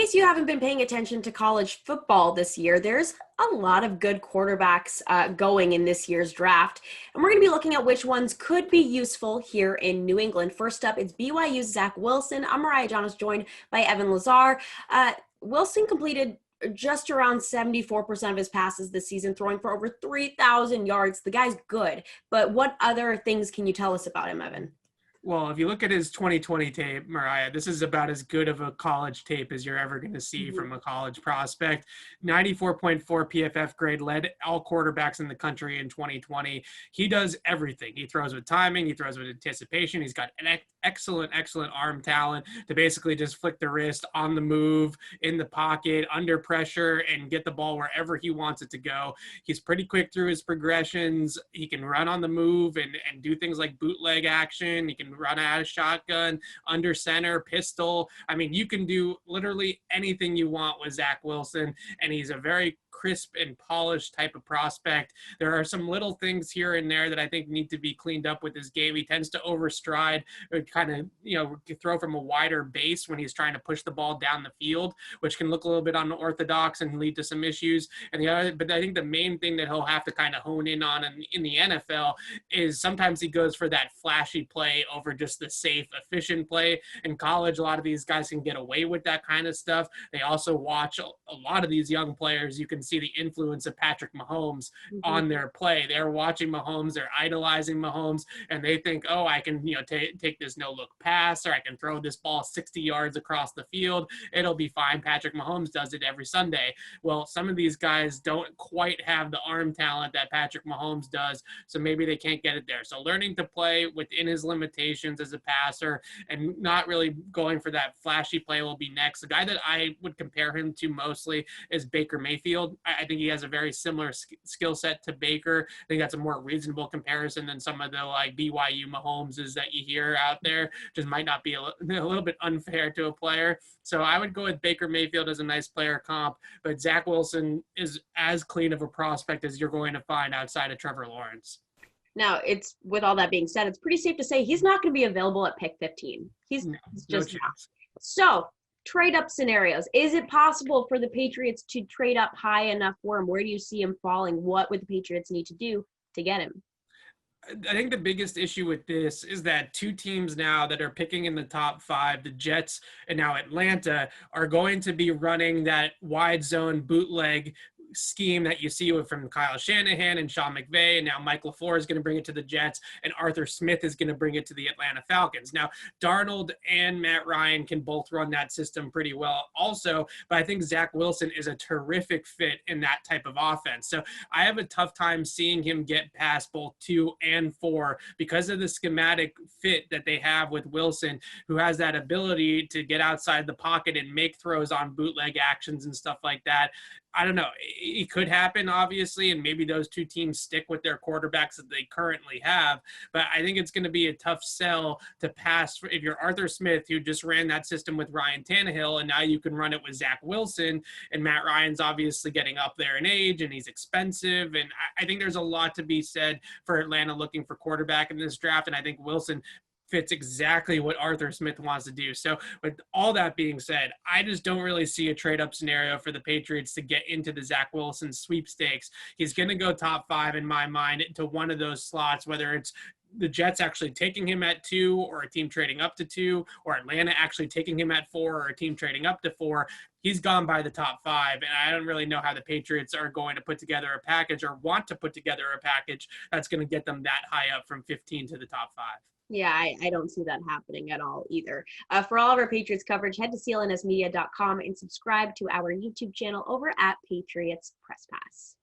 case you haven't been paying attention to college football this year, there's a lot of good quarterbacks going in this year's draft. And we're going to be looking at which ones could be useful here in New England. First up, it's BYU's Zach Wilson. I'm Mariah, Janos, joined by Evan Lazar. Wilson completed just around 74% of his passes this season, throwing for over 3,000 yards. The guy's good. But what other things can you tell us about him, Evan? Well, if you look at his 2020 tape, Mariah, this is about as good of a college tape as you're ever going to see from a college prospect. 94.4 PFF grade, led all quarterbacks in the country in 2020. He does everything. He throws with timing. He throws with anticipation. He's got an excellent arm talent to basically just flick the wrist on the move, in the pocket, under pressure, and get the ball wherever he wants it to go. He's pretty quick through his progressions. He can run on the move and do things like bootleg action. He can run out of shotgun, under center, pistol. I mean, you can do literally anything you want with Zach Wilson, and he's a very crisp and polished type of prospect. There are some little things here and there that I think need to be cleaned up with his game. He tends to overstride or kind of, throw from a wider base when he's trying to push the ball down the field, which can look a little bit unorthodox and lead to some issues. But I think the main thing that he'll have to kind of hone in on in the NFL is sometimes he goes for that flashy play over just the safe, efficient play. In college, a lot of these guys can get away with that kind of stuff. They also watch a lot of these young players. You can see the influence of Patrick Mahomes on their play. They're watching Mahomes, they're idolizing Mahomes, and they think, oh, I can take this no-look pass, or I can throw this ball 60 yards across the field. It'll be fine. Patrick Mahomes does it every Sunday. Well, some of these guys don't quite have the arm talent that Patrick Mahomes does, so maybe they can't get it there. So learning to play within his limitations as a passer and not really going for that flashy play will be next. The guy that I would compare him to mostly is Baker Mayfield. I think he has a very similar skill set to Baker. I think that's a more reasonable comparison than some of the BYU Mahomeses that you hear out there. Just might not be a little bit unfair to a player. So I would go with Baker Mayfield as a nice player comp, but Zach Wilson is as clean of a prospect as you're going to find outside of Trevor Lawrence. Now, with all that being said, it's pretty safe to say he's not going to be available at pick 15. He's just not. So, trade-up scenarios. Is it possible for the Patriots to trade up high enough for him? Where do you see him falling? What would the Patriots need to do to get him? I think the biggest issue with this is that two teams now that are picking in the top 5, the Jets and now Atlanta, are going to be running that wide zone bootleg scheme that you see from Kyle Shanahan and Sean McVay, and now Mike LaFleur is going to bring it to the Jets, and Arthur Smith is going to bring it to the Atlanta Falcons. Now, Darnold and Matt Ryan can both run that system pretty well also, but I think Zach Wilson is a terrific fit in that type of offense. So I have a tough time seeing him get past both 2 and 4 because of the schematic fit that they have with Wilson, who has that ability to get outside the pocket and make throws on bootleg actions and stuff like that. I don't know. It could happen, obviously, and maybe those two teams stick with their quarterbacks that they currently have. But I think it's going to be a tough sell to pass if you're Arthur Smith, who just ran that system with Ryan Tannehill, and now you can run it with Zach Wilson. And Matt Ryan's obviously getting up there in age, and he's expensive. And I think there's a lot to be said for Atlanta looking for quarterback in this draft. And I think Wilson fits exactly what Arthur Smith wants to do. So with all that being said, I just don't really see a trade-up scenario for the Patriots to get into the Zach Wilson sweepstakes. He's going to go top 5 in my mind to one of those slots, whether it's the Jets actually taking him at 2 or a team trading up to 2, or Atlanta actually taking him at 4 or a team trading up to 4. He's gone by the top 5, and I don't really know how the Patriots are going to put together a package or want to put together a package that's going to get them that high up from 15 to the top 5. Yeah, I don't see that happening at all either. For all of our Patriots coverage, head to clnsmedia.com and subscribe to our YouTube channel over at Patriots Press Pass.